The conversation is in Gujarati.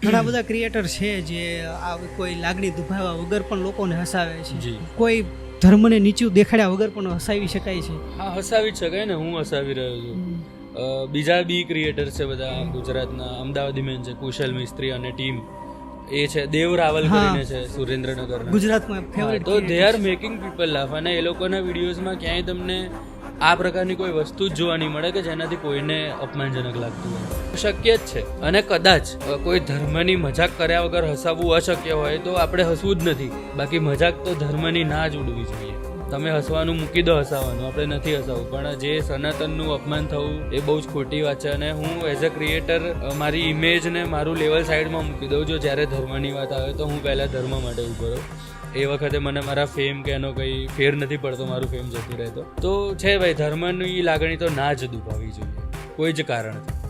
ઘણા બધા ક્રિએટર છે જે આ કોઈ લાગણી દુભાવ્યા વગર પણ લોકોને હસાવે છે, કોઈ ધર્મને નીચું દેખાડ્યા વગર પણ હસાવી શકાય છે. હા, હસાવી જ શકાય ને, હું હસાવી રહ્યો છું. બીજા બી ક્રિએટર છે બધા ગુજરાતના, અમદાવાદી મેન છે કુશલ મિસ્ત્રી અને ટીમ, એ છે દેવ રાવલ કરીને છે સુરેન્દ્રનગરના, ગુજરાતમાં ફેવરેટ. તો they are making people laugh. અને એ લોકોના વિડીયોઝમાં ક્યાંય તમને આ પ્રકારની કોઈ વસ્તુ જ જોવા નહીં મળે કે જેનાથી કોઈને અપમાનજનક લાગતું હોય. શક્ય જ છે. અને કદાચ કોઈ ધર્મની મજાક કર્યા વગર હસાવવું અશક્ય હોય તો આપણે હસવું જ નથી. બાકી મજાક તો ધર્મની ના જ ઉડવી જોઈએ. તમે હસવાનું મૂકી દો, હસાવવાનું આપણે નથી હસાવવું, પણ જે સનાતનનું અપમાન થવું એ બહુ જ ખોટી વાત છે. અને હું એઝ અ ક્રિએટર મારી ઇમેજને મારું લેવલ સાઈડમાં મૂકી દઉં છું. જ્યારે ધર્મની વાત આવે તો હું પહેલાં ધર્મ માટે ઊભો રહું. એ વખતે મને મારા ફેમ કે એનો કંઈ ફેર નથી પડતો, મારું ફેમ જતું રહેતો. તો છે ભાઈ, ધર્મની લાગણી તો ના જ દુભાવવી જોઈએ કોઈ જ કારણથી.